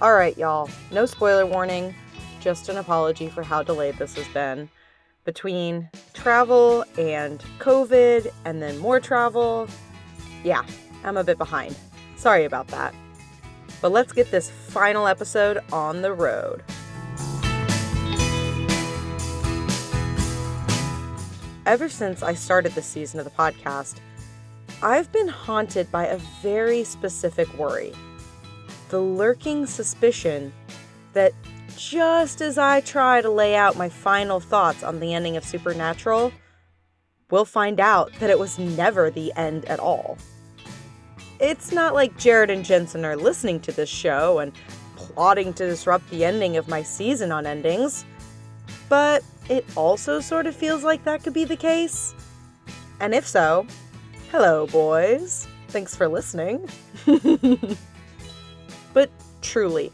All right, y'all. No spoiler warning, just an apology for how delayed this has been. Between travel and COVID and then more travel, yeah, I'm a bit behind. Sorry about that. But let's get this final episode on the road. Ever since I started this season of the podcast, I've been haunted by a very specific worry. The lurking suspicion that just as I try to lay out my final thoughts on the ending of Supernatural, we'll find out that it was never the end at all. It's not like Jared and Jensen are listening to this show and plotting to disrupt the ending of my season on endings, but it also sort of feels like that could be the case. And if so, hello, boys. Thanks for listening. But truly,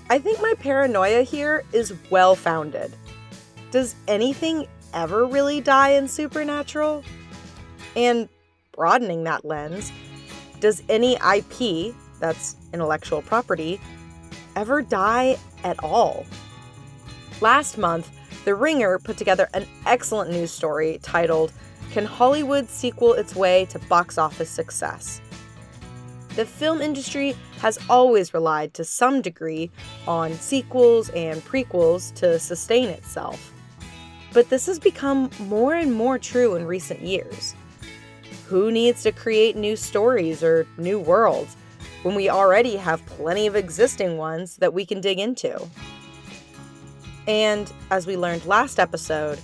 I think my paranoia here is well-founded. Does anything ever really die in Supernatural? And broadening that lens, does any IP, that's intellectual property, ever die at all? Last month, The Ringer put together an excellent news story titled, "Can Hollywood Sequel Its Way to Box Office Success?" The film industry has always relied to some degree on sequels and prequels to sustain itself. But this has become more and more true in recent years. Who needs to create new stories or new worlds when we already have plenty of existing ones that we can dig into? And as we learned last episode,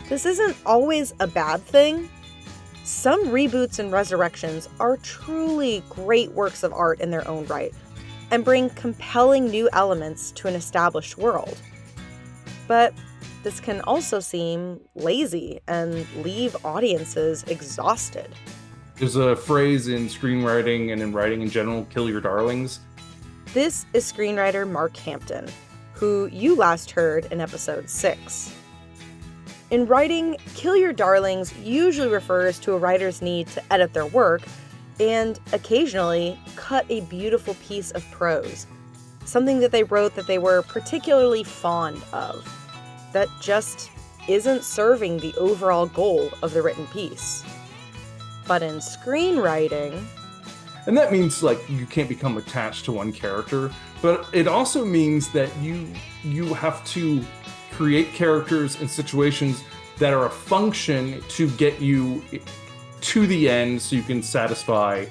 this isn't always a bad thing. Some reboots and resurrections are truly great works of art in their own right and bring compelling new elements to an established world. But this can also seem lazy and leave audiences exhausted. There's a phrase in screenwriting and in writing in general, kill your darlings. This is screenwriter Mark Hampton, who you last heard in episode 6. In writing, kill your darlings usually refers to a writer's need to edit their work and occasionally cut a beautiful piece of prose, something that they wrote that they were particularly fond of, that just isn't serving the overall goal of the written piece. But in screenwriting... And that means, you can't become attached to one character, but it also means that you have to create characters and situations that are a function to get you to the end so you can satisfy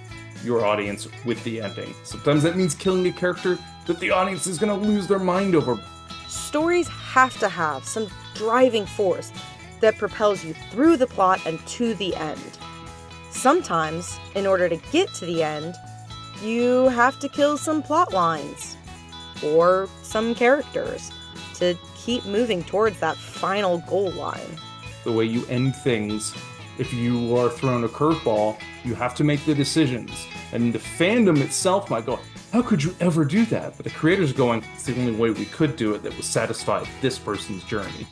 your audience with the ending. Sometimes that means killing a character that the audience is going to lose their mind over. Stories have to have some driving force that propels you through the plot and to the end. Sometimes, in order to get to the end, you have to kill some plot lines or some characters to keep moving towards that final goal line. The way you end things, if you are thrown a curveball, you have to make the decisions. And the fandom itself might go, how could you ever do that? But the creators are going, it's the only way we could do it that would satisfy this person's journey.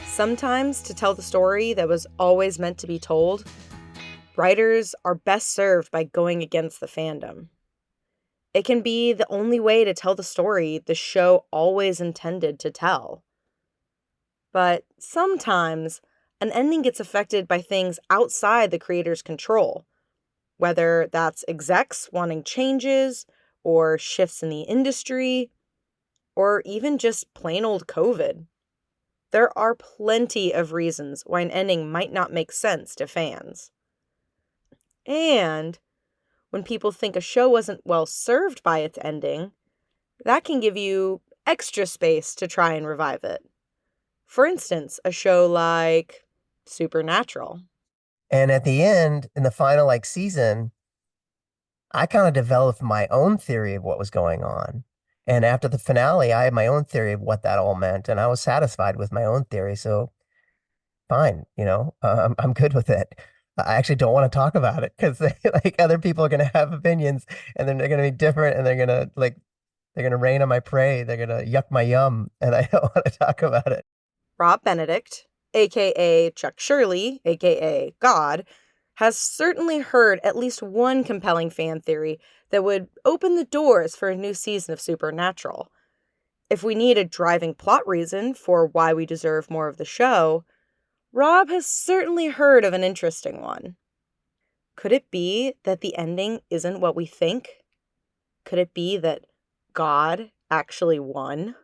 Sometimes, to tell the story that was always meant to be told, writers are best served by going against the fandom. It can be the only way to tell the story the show always intended to tell. But sometimes, an ending gets affected by things outside the creator's control, whether that's execs wanting changes, or shifts in the industry, or even just plain old COVID. There are plenty of reasons why an ending might not make sense to fans. And when people think a show wasn't well served by its ending, that can give you extra space to try and revive it. For instance, a show like Supernatural. And at the end, in the final season, I kind of developed my own theory of what was going on. And after the finale, I had my own theory of what that all meant, and I was satisfied with my own theory. So fine, I'm good with it. I actually don't want to talk about it because other people are going to have opinions, and then they're going to be different, and they're going to rain on my parade. They're going to yuck my yum, and I don't want to talk about it. Rob Benedict, aka Chuck Shirley, aka God, has certainly heard at least one compelling fan theory that would open the doors for a new season of Supernatural. If we need a driving plot reason for why we deserve more of the show, Rob has certainly heard of an interesting one. Could it be that the ending isn't what we think? Could it be that God actually won?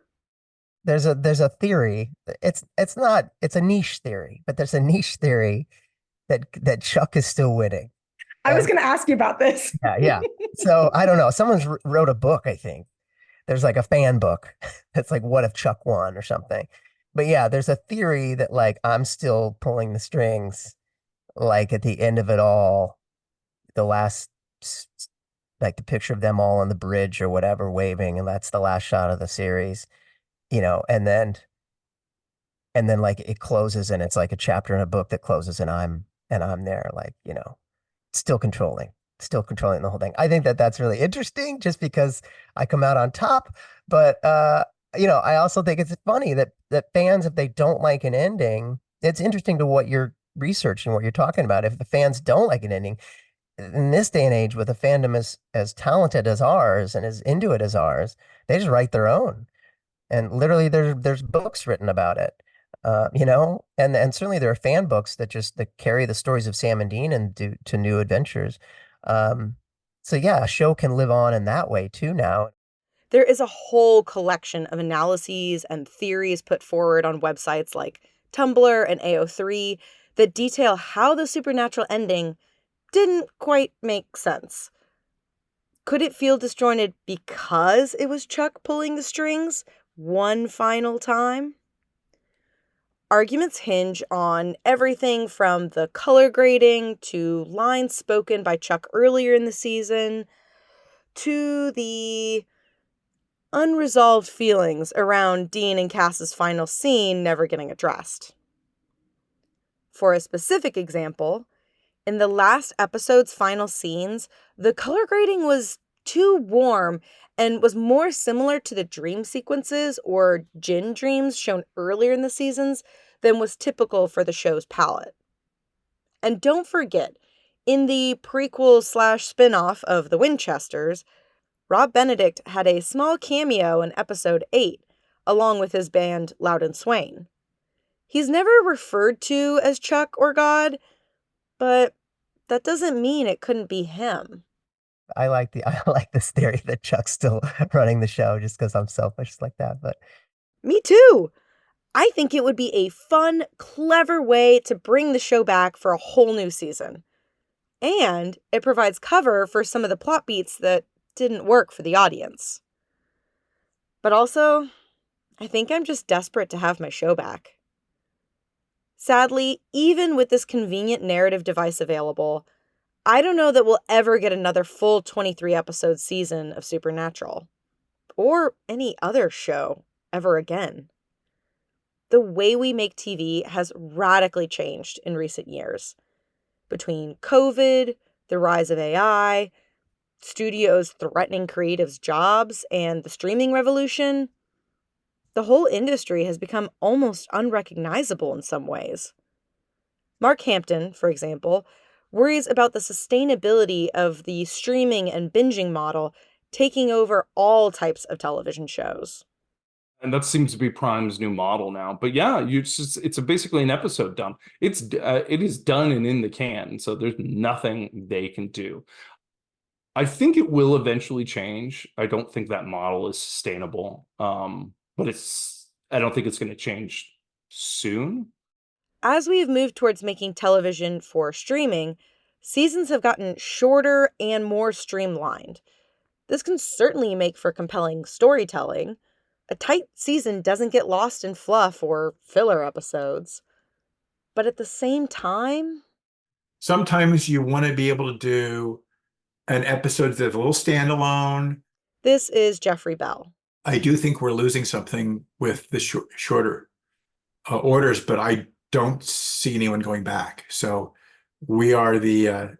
There's a theory. It's a niche theory, but there's a niche theory that Chuck is still winning. I was And going to ask you about this. yeah, yeah. So I don't know. Someone's wrote a book, I think. There's like a fan book that's like, what if Chuck won or something? But yeah, there's a theory that like I'm still pulling the strings, like at the end of it all, the last like the picture of them all on the bridge or whatever waving, and that's the last shot of the series, and then like it closes and it's like a chapter in a book that closes and I'm there like, still controlling the whole thing. I think that that's really interesting just because I come out on top, but I also think it's funny that fans, if they don't like an ending, it's interesting to what you're researching, what you're talking about. If the fans don't like an ending in this day and age with a fandom as talented as ours and as into it as ours, they just write their own. And literally there's books written about it. And certainly there are fan books that carry the stories of Sam and Dean and do to new adventures. Um, so yeah, a show can live on in that way too now. There is a whole collection of analyses and theories put forward on websites like Tumblr and AO3 that detail how the supernatural ending didn't quite make sense. Could it feel disjointed because it was Chuck pulling the strings one final time? Arguments hinge on everything from the color grading to lines spoken by Chuck earlier in the season to the unresolved feelings around Dean and Cass's final scene never getting addressed. For a specific example, in the last episode's final scenes, the color grading was too warm and was more similar to the dream sequences or Jinn dreams shown earlier in the seasons than was typical for the show's palette. And don't forget, in the prequel slash spin-off of The Winchesters, Rob Benedict had a small cameo in episode 8, along with his band Loud and Swain. He's never referred to as Chuck or God, but that doesn't mean it couldn't be him. I like this theory that Chuck's still running the show just because I'm selfish like that. But Me too! I think it would be a fun, clever way to bring the show back for a whole new season. And it provides cover for some of the plot beats that didn't work for the audience. But also, I think I'm just desperate to have my show back. Sadly, even with this convenient narrative device available, I don't know that we'll ever get another full 23 episode season of Supernatural. Or any other show ever again. The way we make TV has radically changed in recent years. Between COVID, the rise of AI, studios threatening creatives' jobs, and the streaming revolution, the whole industry has become almost unrecognizable in some ways. Mark Hampton, for example, worries about the sustainability of the streaming and binging model taking over all types of television shows. And that seems to be Prime's new model now. But yeah, it's basically an episode done. It is done and in the can, so there's nothing they can do. I think it will eventually change. I don't think that model is sustainable. But I don't think it's going to change soon. As we have moved towards making television for streaming, seasons have gotten shorter and more streamlined. This can certainly make for compelling storytelling. A tight season doesn't get lost in fluff or filler episodes. But at the same time, Sometimes you want to be able to do an episode that's a little standalone. this is Jeffrey Bell. I do think we're losing something with the shorter orders, but I don't see anyone going back. So we are we're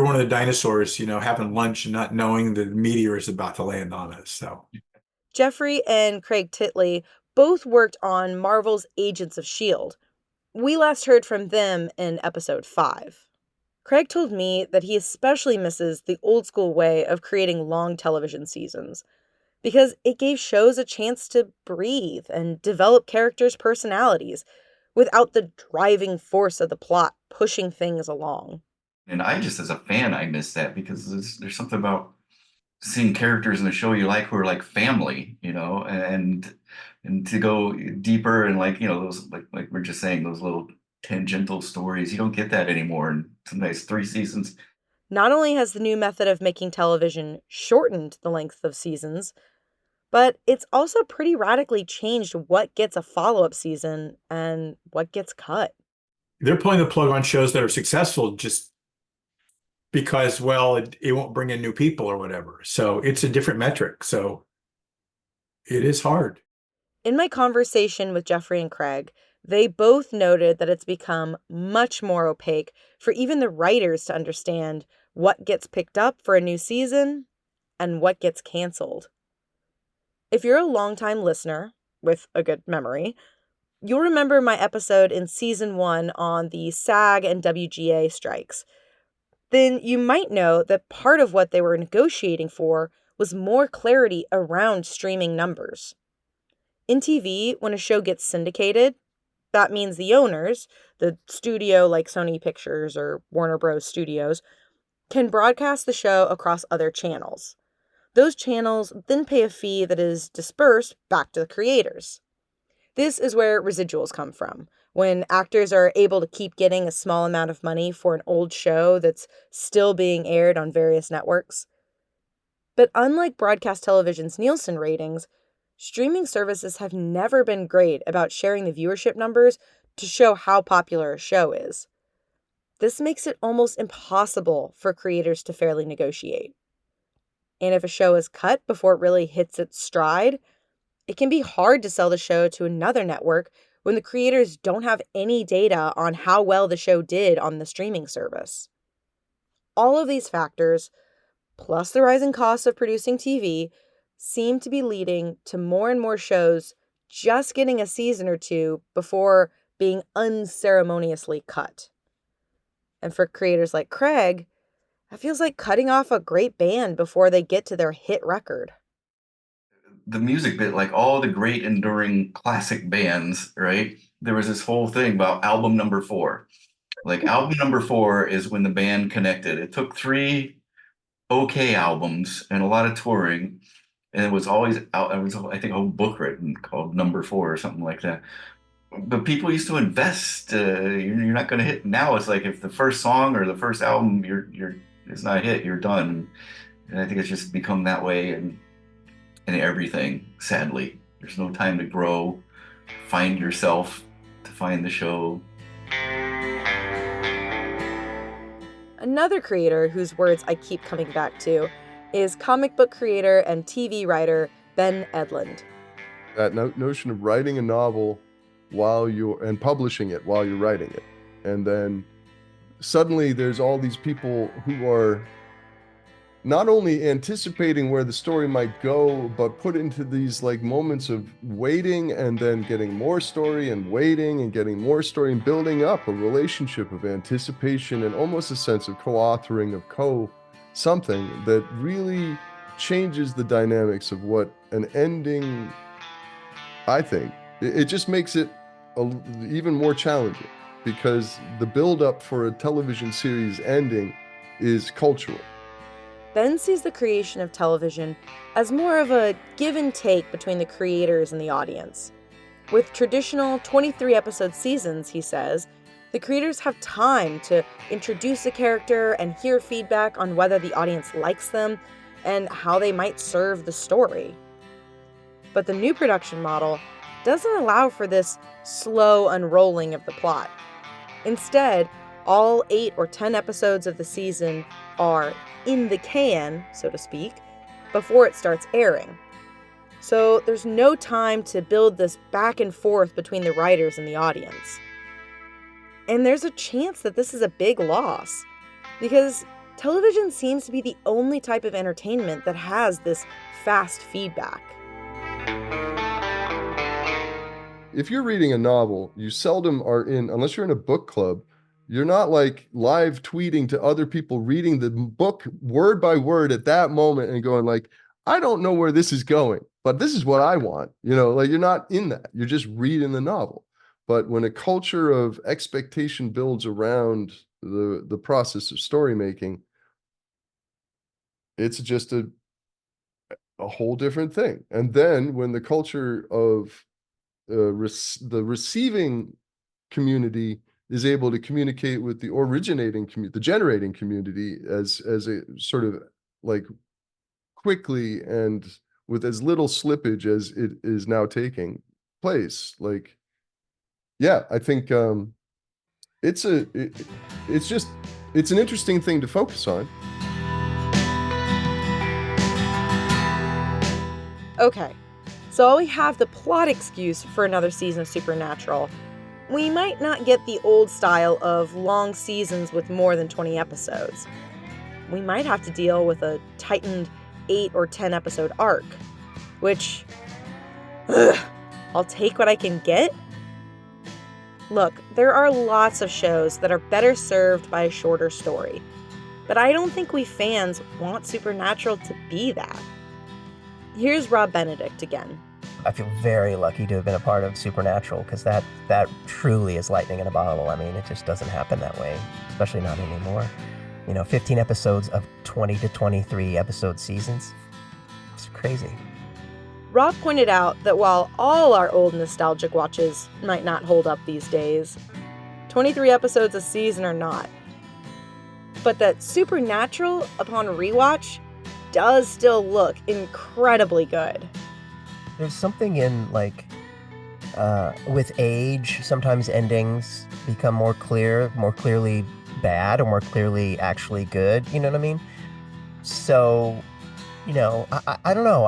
one of the dinosaurs, having lunch and not knowing the meteor is about to land on us. So Jeffrey and Craig Titley both worked on Marvel's Agents of S.H.I.E.L.D., We last heard from them in episode 5. Craig told me that he especially misses the old school way of creating long television seasons because it gave shows a chance to breathe and develop characters' personalities without the driving force of the plot pushing things along. And I just, as a fan, I miss that because there's something about seeing characters in the show you like who are like family, and to go deeper and like, those like we're just saying, those little tangential stories, you don't get that anymore in sometimes 3 seasons. Not only has the new method of making television shortened the length of seasons, but it's also pretty radically changed what gets a follow-up season and what gets cut. They're pulling the plug on shows that are successful just because, well, it won't bring in new people or whatever. So it's a different metric. So it is hard. In my conversation with Jeffrey and Craig, they both noted that it's become much more opaque for even the writers to understand what gets picked up for a new season and what gets canceled. If you're a longtime listener with a good memory, you'll remember my episode in season 1 on the SAG and WGA strikes. Then you might know that part of what they were negotiating for was more clarity around streaming numbers. In TV, when a show gets syndicated, that means the owners, the studio like Sony Pictures or Warner Bros. Studios, can broadcast the show across other channels. Those channels then pay a fee that is dispersed back to the creators. This is where residuals come from, when actors are able to keep getting a small amount of money for an old show that's still being aired on various networks. But unlike broadcast television's Nielsen ratings, streaming services have never been great about sharing the viewership numbers to show how popular a show is. This makes it almost impossible for creators to fairly negotiate. And if a show is cut before it really hits its stride, it can be hard to sell the show to another network when the creators don't have any data on how well the show did on the streaming service. All of these factors, plus the rising costs of producing TV, seem to be leading to more and more shows just getting a season or two before being unceremoniously cut. And for creators like Craig, that feels like cutting off a great band before they get to their hit record. The music bit, like all the great enduring classic bands, right? There was this whole thing about album number 4. Like album number 4 is when the band connected. It took 3 okay albums and a lot of touring. And it was always out. It was, I think, a whole book written called Number 4 or something like that. But people used to invest. You're not going to hit. Now it's like if the first song or the first album it's not a hit, you're done. And I think it's just become that way in everything. Sadly, there's no time to grow, find yourself, to find the show. Another creator whose words I keep coming back to is comic book creator and TV writer Ben Edlund. That notion of writing a novel and publishing it while you're writing it. And then suddenly there's all these people who are not only anticipating where the story might go, but put into these like moments of waiting and then getting more story and waiting and getting more story and building up a relationship of anticipation and almost a sense of co-authoring of something that really changes the dynamics of what an ending, I think. It just makes it even more challenging because the build-up for a television series ending is cultural. Ben sees the creation of television as more of a give and take between the creators and the audience. With traditional 23-episode seasons, he says, the creators have time to introduce a character and hear feedback on whether the audience likes them and how they might serve the story. But the new production model doesn't allow for this slow unrolling of the plot. Instead, all 8 or 10 episodes of the season are in the can, so to speak, before it starts airing. So there's no time to build this back and forth between the writers and the audience. And there's a chance that this is a big loss, because television seems to be the only type of entertainment that has this fast feedback. if you're reading a novel, you seldom are in, unless you're in a book club, you're not like live tweeting to other people reading the book word by word at that moment and going like, I don't know where this is going, but this is what I want. Like you're not in that. You're just reading the novel. But when a culture of expectation builds around the process of story making, it's just a whole different thing. And then when the culture of the receiving community is able to communicate with the originating community, the generating community, as a sort of like quickly and with as little slippage as it is now taking place, like, yeah, I think it's it's an interesting thing to focus on. Okay, so we have the plot excuse for another season of Supernatural. We might not get the old style of long seasons with more than 20 episodes. We might have to deal with a tightened 8 or 10 episode arc, which, I'll take what I can get. Look, there are lots of shows that are better served by a shorter story, but I don't think we fans want Supernatural to be that. Here's Rob Benedict again. I feel very lucky to have been a part of Supernatural, because that truly is lightning in a bottle. I mean, it just doesn't happen that way, especially not anymore. 15 episodes of 20 to 23 episode seasons. It's crazy. Rob pointed out that while all our old nostalgic watches might not hold up these days, 23 episodes a season are not. But that Supernatural, upon rewatch, does still look incredibly good. There's something in, like, with age, sometimes endings become more clearly bad, or more clearly actually good. You know what I mean? So, I don't know.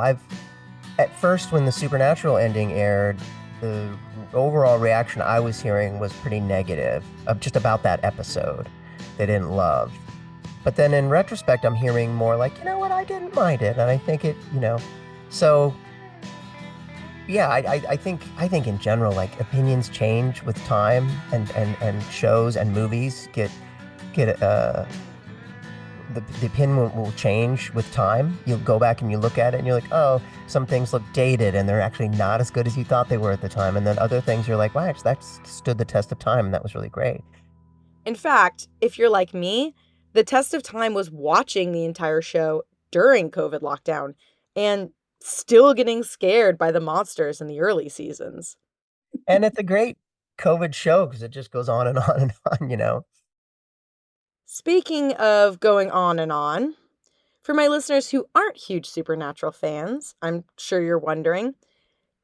At first, when the Supernatural ending aired, the overall reaction I was hearing was pretty negative, just about that episode. They didn't love. But then in retrospect, I'm hearing more like, you know what, I didn't mind it, and I think it, so yeah, I think in general, like, opinions change with time, and shows and movies get the opinion will change with time. You'll go back and you look at it and you're like, oh, some things look dated and they're actually not as good as you thought they were at the time. And then other things you're like, wow, that stood the test of time and that was really great. In fact, if you're like me, the test of time was watching the entire show during COVID lockdown and still getting scared by the monsters in the early seasons. And it's a great COVID show because it just goes on and on and on, Speaking of going on and on, for my listeners who aren't huge Supernatural fans, I'm sure you're wondering,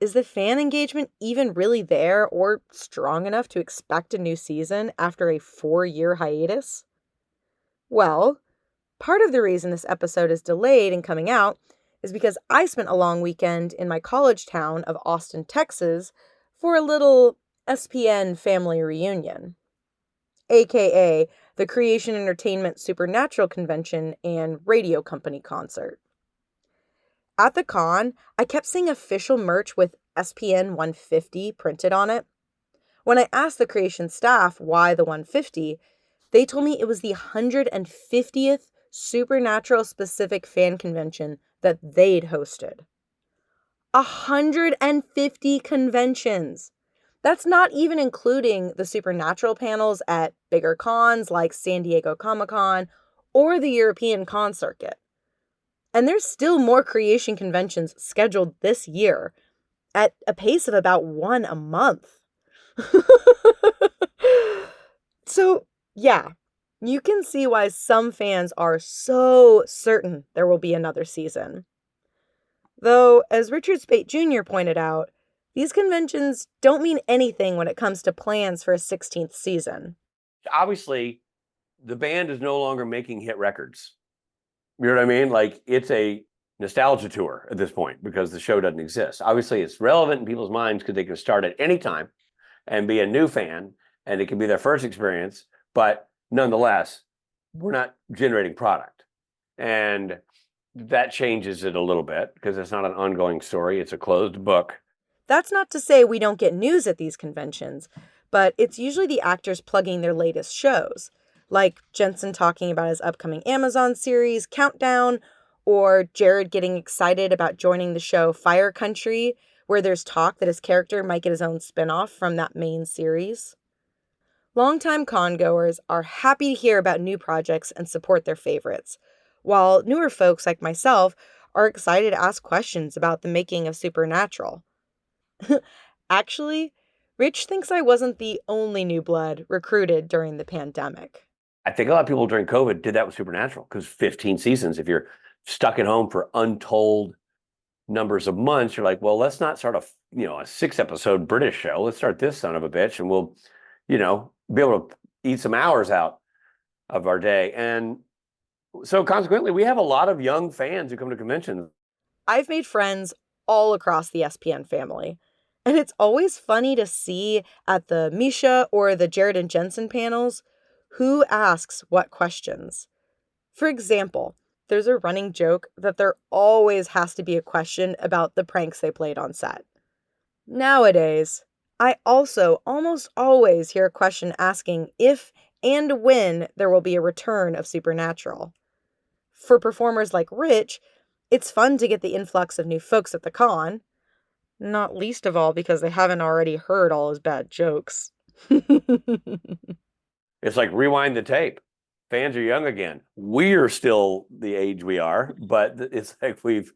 is the fan engagement even really there or strong enough to expect a new season after a 4-year hiatus? Well, part of the reason this episode is delayed in coming out is because I spent a long weekend in my college town of Austin, Texas, for a little SPN family reunion, aka the Creation Entertainment Supernatural Convention and Radio Company concert. At the con, I kept seeing official merch with SPN 150 printed on it. When I asked the Creation staff why the 150, they told me it was the 150th Supernatural specific fan convention that they'd hosted. 150 conventions! That's not even including the Supernatural panels at bigger cons like San Diego Comic-Con or the European Con Circuit. And there's still more creation conventions scheduled this year at a pace of about one a month. So, yeah, you can see why some fans are so certain there will be another season. Though, as Richard Speight Jr. pointed out, these conventions don't mean anything when it comes to plans for a 16th season. Obviously, the band is no longer making hit records. You know what I mean? Like, it's a nostalgia tour at this point because the show doesn't exist. Obviously, it's relevant in people's minds because they can start at any time and be a new fan, and it can be their first experience. But nonetheless, we're not generating product. And that changes it a little bit because it's not an ongoing story. It's a closed book. That's not to say we don't get news at these conventions, but it's usually the actors plugging their latest shows, like Jensen talking about his upcoming Amazon series, Countdown, or Jared getting excited about joining the show Fire Country, where there's talk that his character might get his own spinoff from that main series. Longtime con-goers are happy to hear about new projects and support their favorites, while newer folks like myself are excited to ask questions about the making of Supernatural. Actually, Rich thinks I wasn't the only new blood recruited during the pandemic. I think a lot of people during COVID did that with Supernatural because 15 seasons. If you're stuck at home for untold numbers of months, you're like, well, let's not start a 6-episode British show. Let's start this son of a bitch, and we'll, be able to eat some hours out of our day. And so consequently, we have a lot of young fans who come to conventions. I've made friends all across the SPN family, and it's always funny to see at the Misha or the Jared and Jensen panels who asks what questions. For example, there's a running joke that there always has to be a question about the pranks they played on set. Nowadays, I also almost always hear a question asking if and when there will be a return of Supernatural. For performers like Rich, it's fun to get the influx of new folks at the con, not least of all because they haven't already heard all his bad jokes. It's like rewind the tape. Fans are young again. We're still the age we are, but it's like we've,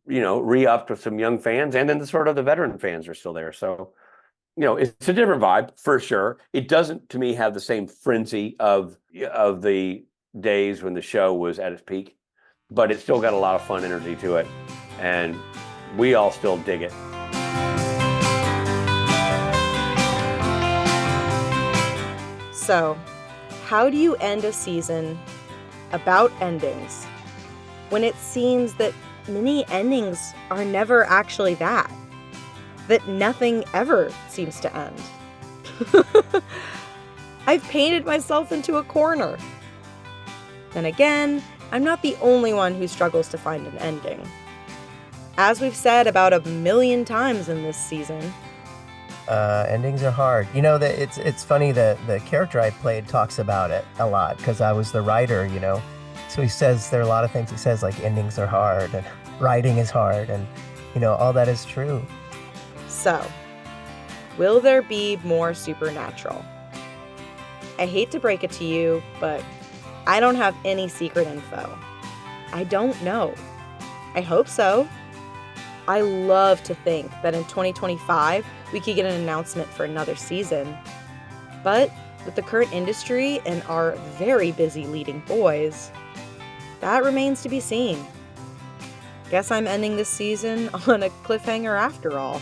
re-upped with some young fans, and then the veteran fans are still there. So, it's a different vibe for sure. It doesn't, to me, have the same frenzy of the days when the show was at its peak, but it's still got a lot of fun energy to it, and we all still dig it. So, how do you end a season about endings when it seems that many endings are never actually that nothing ever seems to end? I've painted myself into a corner. Then again, I'm not the only one who struggles to find an ending. As we've said about 1 million times in this season, endings are hard. It's funny that the character I played talks about it a lot because I was the writer, So he says there are a lot of things he says, like endings are hard and writing is hard, and all that is true. So, will there be more Supernatural? I hate to break it to you, but I don't have any secret info. I don't know. I hope so. I love to think that in 2025, we could get an announcement for another season. But with the current industry and our very busy leading boys, that remains to be seen. Guess I'm ending this season on a cliffhanger after all.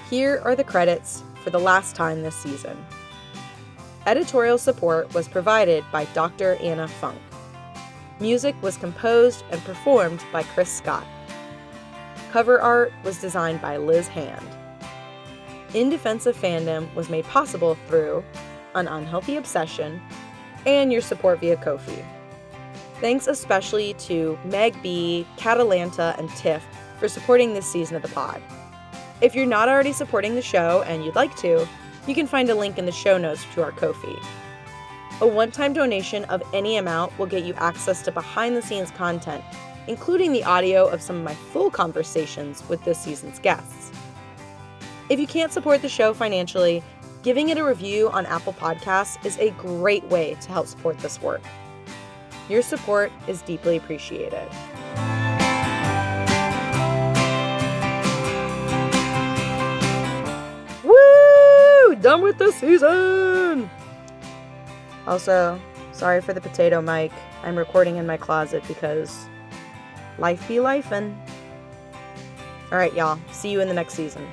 Here are the credits for the last time this season. Editorial support was provided by Dr. Anna Funk. Music was composed and performed by Chris Scott. Cover art was designed by Liz Hand. In Defense of Fandom was made possible through An Unhealthy Obsession and your support via Ko-fi. Thanks especially to Meg B, Catalanta, and Tiff for supporting this season of the pod. If you're not already supporting the show and you'd like to, you can find a link in the show notes to our Ko-fi. A one-time donation of any amount will get you access to behind-the-scenes content, including the audio of some of my full conversations with this season's guests. If you can't support the show financially, giving it a review on Apple Podcasts is a great way to help support this work. Your support is deeply appreciated. Done with the season! Also, sorry for the potato mic. I'm recording in my closet because life be lifin'. Alright, y'all. See you in the next season.